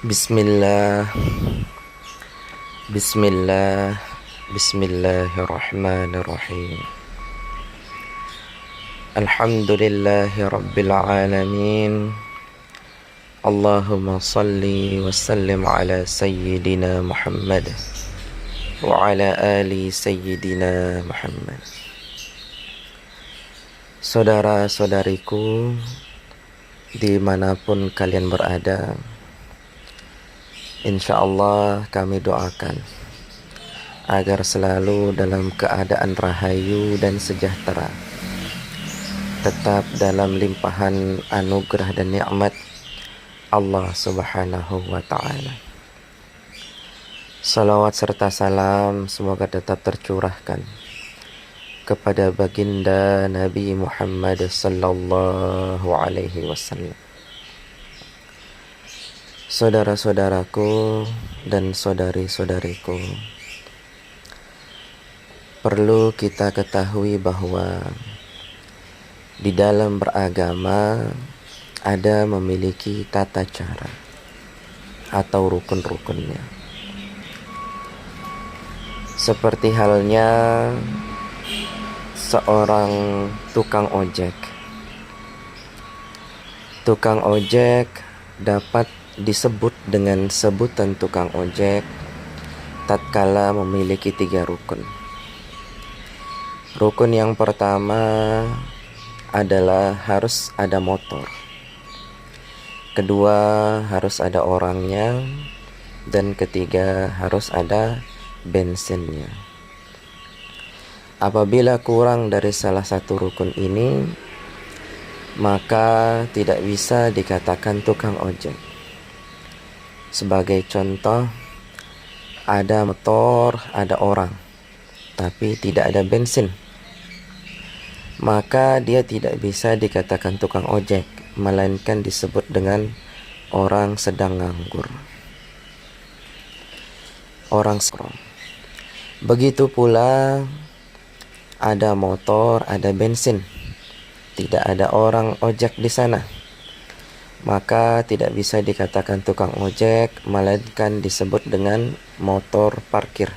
Bismillah, Bismillah, Bismillahirrahmanirrahim. Alhamdulillahi Rabbil Alamin. Allahumma salli wa sallim ala Sayyidina Muhammad wa ala ali Sayyidina Muhammad. Saudara-saudariku, dimanapun kalian berada, InsyaAllah kami doakan agar selalu dalam keadaan rahayu dan sejahtera, tetap dalam limpahan anugerah dan nikmat Allah Subhanahu wa Ta'ala. Salawat serta salam semoga tetap tercurahkan kepada baginda Nabi Muhammad sallallahu alaihi wasallam. Saudara-saudaraku dan saudari-saudariku, perlu kita ketahui bahwa di dalam beragama ada memiliki tata cara atau rukun-rukunnya. Seperti halnya seorang tukang ojek. Tukang ojek dapat disebut dengan sebutan tukang ojek tatkala memiliki 3 rukun. Rukun yang pertama adalah harus ada motor. Kedua, harus ada orangnya. Dan ketiga, harus ada bensinnya. Apabila kurang dari salah satu rukun ini, maka tidak bisa dikatakan tukang ojek. Sebagai contoh, ada motor, ada orang, tapi tidak ada bensin, maka dia tidak bisa dikatakan tukang ojek, melainkan disebut dengan orang sedang nganggur, orang scroll. Begitu pula ada motor, ada bensin, tidak ada orang ojek di sana, maka tidak bisa dikatakan tukang ojek, melainkan disebut dengan motor parkir.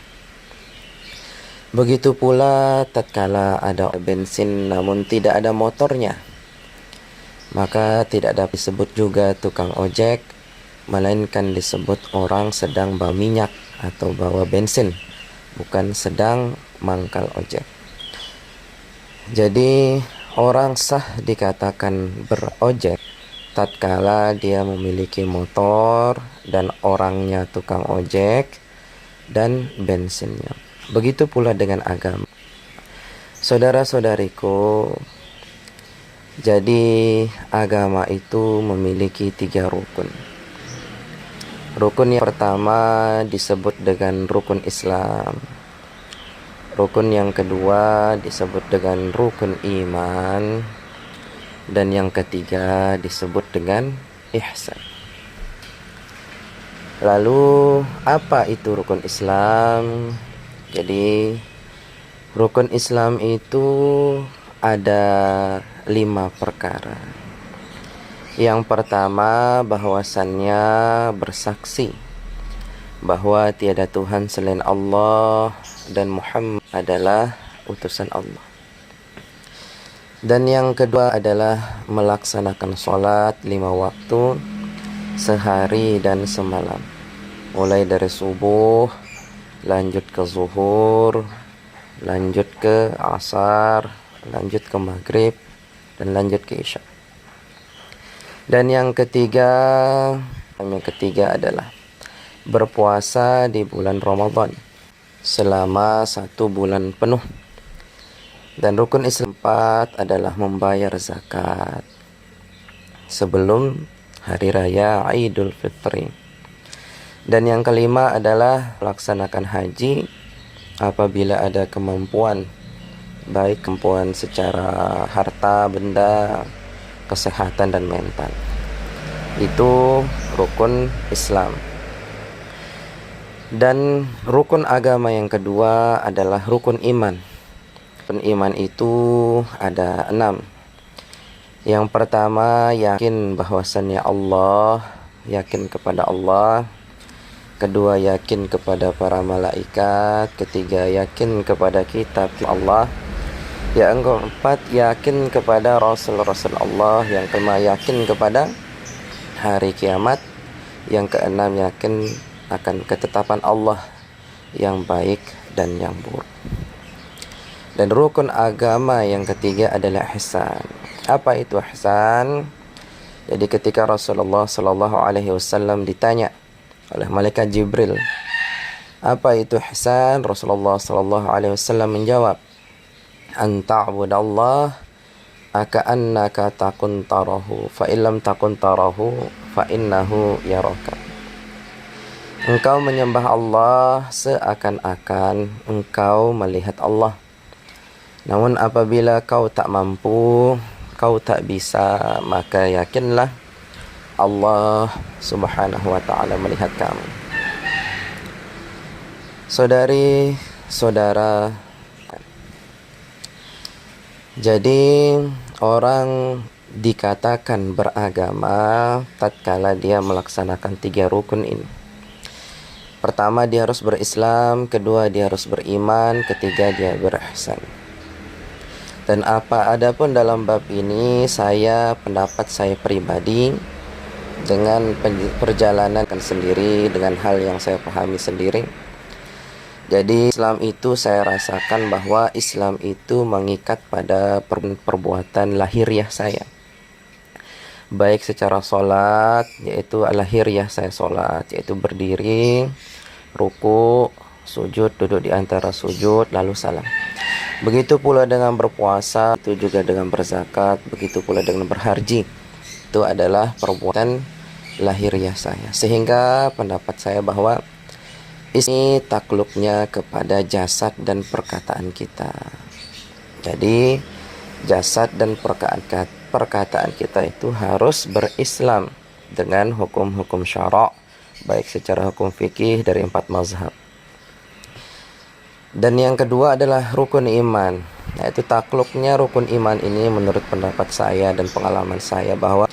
Begitu pula tatkala ada bensin namun tidak ada motornya, maka tidak dapat disebut juga tukang ojek, melainkan disebut orang sedang bawa minyak atau bawa bensin, bukan sedang mangkal ojek. Jadi orang sah dikatakan berojek tatkala dia memiliki motor dan orangnya tukang ojek dan bensinnya. Begitu pula dengan agama. Saudara-saudariku, jadi agama itu memiliki 3 rukun. Rukun yang pertama disebut dengan rukun Islam. Rukun yang kedua disebut dengan rukun iman. Dan yang ketiga disebut dengan ihsan. Lalu apa itu rukun Islam? Jadi rukun Islam itu ada 5 perkara. Yang pertama, bahwasannya bersaksi bahwa tiada Tuhan selain Allah dan Muhammad adalah utusan Allah. Dan yang kedua adalah melaksanakan sholat 5 waktu sehari dan semalam, mulai dari subuh, lanjut ke zuhur, lanjut ke asar, lanjut ke maghrib, dan lanjut ke isya. Dan yang ketiga adalah berpuasa di bulan Ramadan selama 1 bulan penuh. Dan rukun Islam 4 adalah membayar zakat sebelum hari raya Idul Fitri. Dan yang kelima adalah melaksanakan haji apabila ada kemampuan, baik kemampuan secara harta, benda, kesehatan dan mental. Itu rukun Islam. Dan rukun agama yang kedua adalah rukun iman. Rukun iman itu ada 6. Yang pertama, yakin bahwasannya Allah yakin kepada Allah. Kedua, yakin kepada para malaikat. Ketiga, yakin kepada kitab Allah. Yang keempat, yakin kepada Rasul-Rasul Allah. Yang kelima, yakin kepada hari kiamat. Yang keenam, yakin akan ketetapan Allah yang baik dan yang buruk. Dan rukun agama yang ketiga adalah ihsan. Apa itu ihsan? Jadi ketika Rasulullah Shallallahu Alaihi Wasallam ditanya oleh malaikat Jibril, apa itu ihsan? Rasulullah Shallallahu Alaihi Wasallam menjawab, an ta'budallah aka'annaka takun tarahu fa illam takun tarahu fa innahu yaraka. Engkau menyembah Allah seakan-akan engkau melihat Allah. Namun apabila kau tak mampu, kau tak bisa, maka yakinlah Allah Subhanahu wa ta'ala melihat kamu. Saudari, saudara, jadi orang dikatakan beragama tatkala dia melaksanakan 3 rukun ini. Pertama, dia harus berislam. Kedua, dia harus beriman. Ketiga, dia berihsan. Dan adapun dalam bab ini, pendapat saya pribadi dengan perjalanan sendiri, dengan hal yang saya pahami sendiri. Jadi Islam itu saya rasakan bahwa Islam itu mengikat pada perbuatan lahiriah saya. Baik secara sholat, yaitu lahiriah saya sholat, yaitu berdiri, ruku, sujud, duduk di antara sujud, lalu salam. Begitu pula dengan berpuasa, itu juga dengan berzakat, begitu pula dengan berhaji. Itu adalah perbuatan lahiriah saya. Sehingga pendapat saya bahwa ini takluknya kepada jasad dan perkataan kita. Jadi jasad dan perkataan kita itu harus berislam dengan hukum-hukum syara', baik secara hukum fikih dari 4 mazhab. Dan yang kedua adalah rukun iman. Yaitu takluknya rukun iman ini menurut pendapat saya dan pengalaman saya bahwa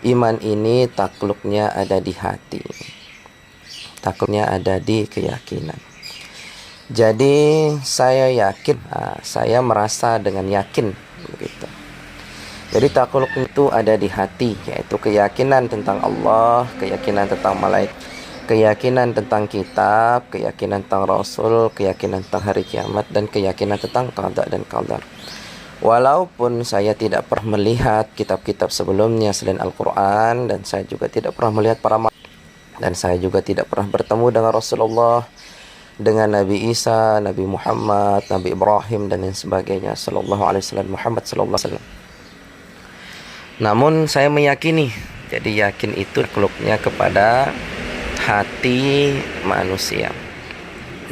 iman ini takluknya ada di hati. Takluknya ada di keyakinan. Jadi saya yakin, saya merasa dengan yakin begitu. Jadi takluk itu ada di hati, yaitu keyakinan tentang Allah, keyakinan tentang malaikat, keyakinan tentang kitab, keyakinan tentang Rasul, keyakinan tentang hari kiamat, dan keyakinan tentang qada dan qadar. Walaupun saya tidak pernah melihat kitab-kitab sebelumnya selain Al-Quran, dan saya juga tidak pernah melihat para dan saya juga tidak pernah bertemu dengan Rasulullah, dengan Nabi Isa, Nabi Muhammad, Nabi Ibrahim, dan lain sebagainya, Sallallahu Alaihi Wasallam, Muhammad Sallallahu Alaihi Wasallam. Namun saya meyakini, jadi yakin itu takluknya kepada hati manusia.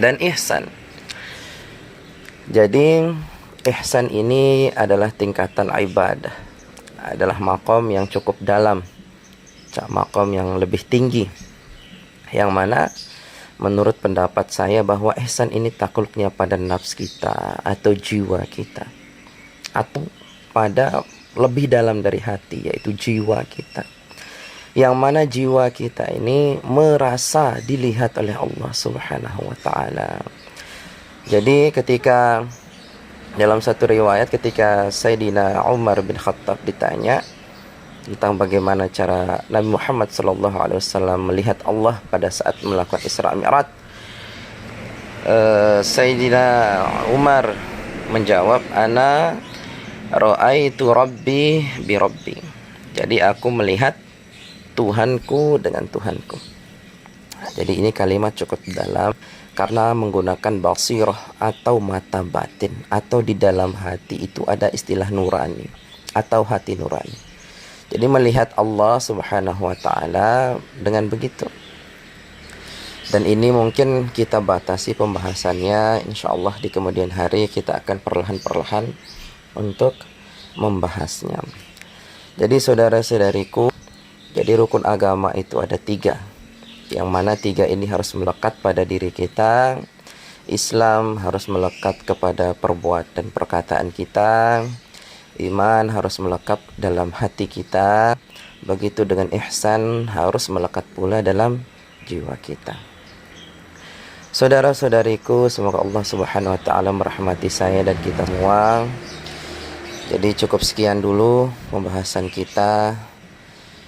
Dan ihsan, jadi ihsan ini adalah tingkatan ibadah, adalah maqam yang cukup dalam, maqam yang lebih tinggi, yang mana menurut pendapat saya bahwa ihsan ini takluknya pada nafs kita atau jiwa kita, atau pada lebih dalam dari hati, yaitu jiwa kita, yang mana jiwa kita ini merasa dilihat oleh Allah Subhanahu wa ta'ala. Jadi ketika dalam satu riwayat, ketika Sayyidina Umar bin Khattab ditanya tentang bagaimana cara Nabi Muhammad SAW melihat Allah pada saat melakukan Isra Mi'raj, Sayyidina Umar menjawab, ana ra'aitu rabbi bi rabbi. Jadi aku melihat Tuhanku dengan Tuhanku. Jadi ini kalimat cukup dalam karena menggunakan basirah atau mata batin, atau di dalam hati itu ada istilah nurani atau hati nurani. Jadi melihat Allah Subhanahu wa ta'ala dengan begitu. Dan ini mungkin kita batasi pembahasannya. InsyaAllah di kemudian hari kita akan perlahan-perlahan untuk membahasnya. Jadi saudara-saudariku, jadi rukun agama itu ada 3, yang mana 3 ini harus melekat pada diri kita. Islam harus melekat kepada perbuatan dan perkataan kita. Iman harus melekat dalam hati kita. begitu dengan ihsan harus melekat pula dalam jiwa kita. Saudara-saudariku, semoga Allah Subhanahu wa taala merahmati saya dan kita semua. Jadi cukup sekian dulu pembahasan kita.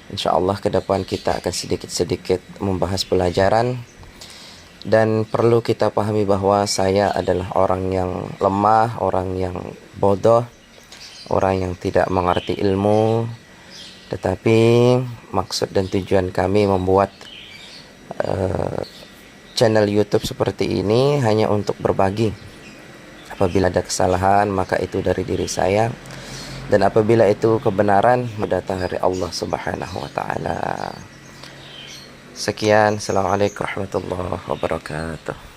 InsyaAllah ke depan kita akan sedikit-sedikit membahas pelajaran. Dan perlu kita pahami bahwa saya adalah orang yang lemah, orang yang bodoh, orang yang tidak mengerti ilmu. Tetapi maksud dan tujuan kami membuat channel YouTube seperti ini hanya untuk berbagi. Apabila ada kesalahan, maka itu dari diri saya. Dan apabila itu kebenaran, mendatang dari Allah Subhanahu wa taala. Sekian, assalamualaikum warahmatullahi wabarakatuh.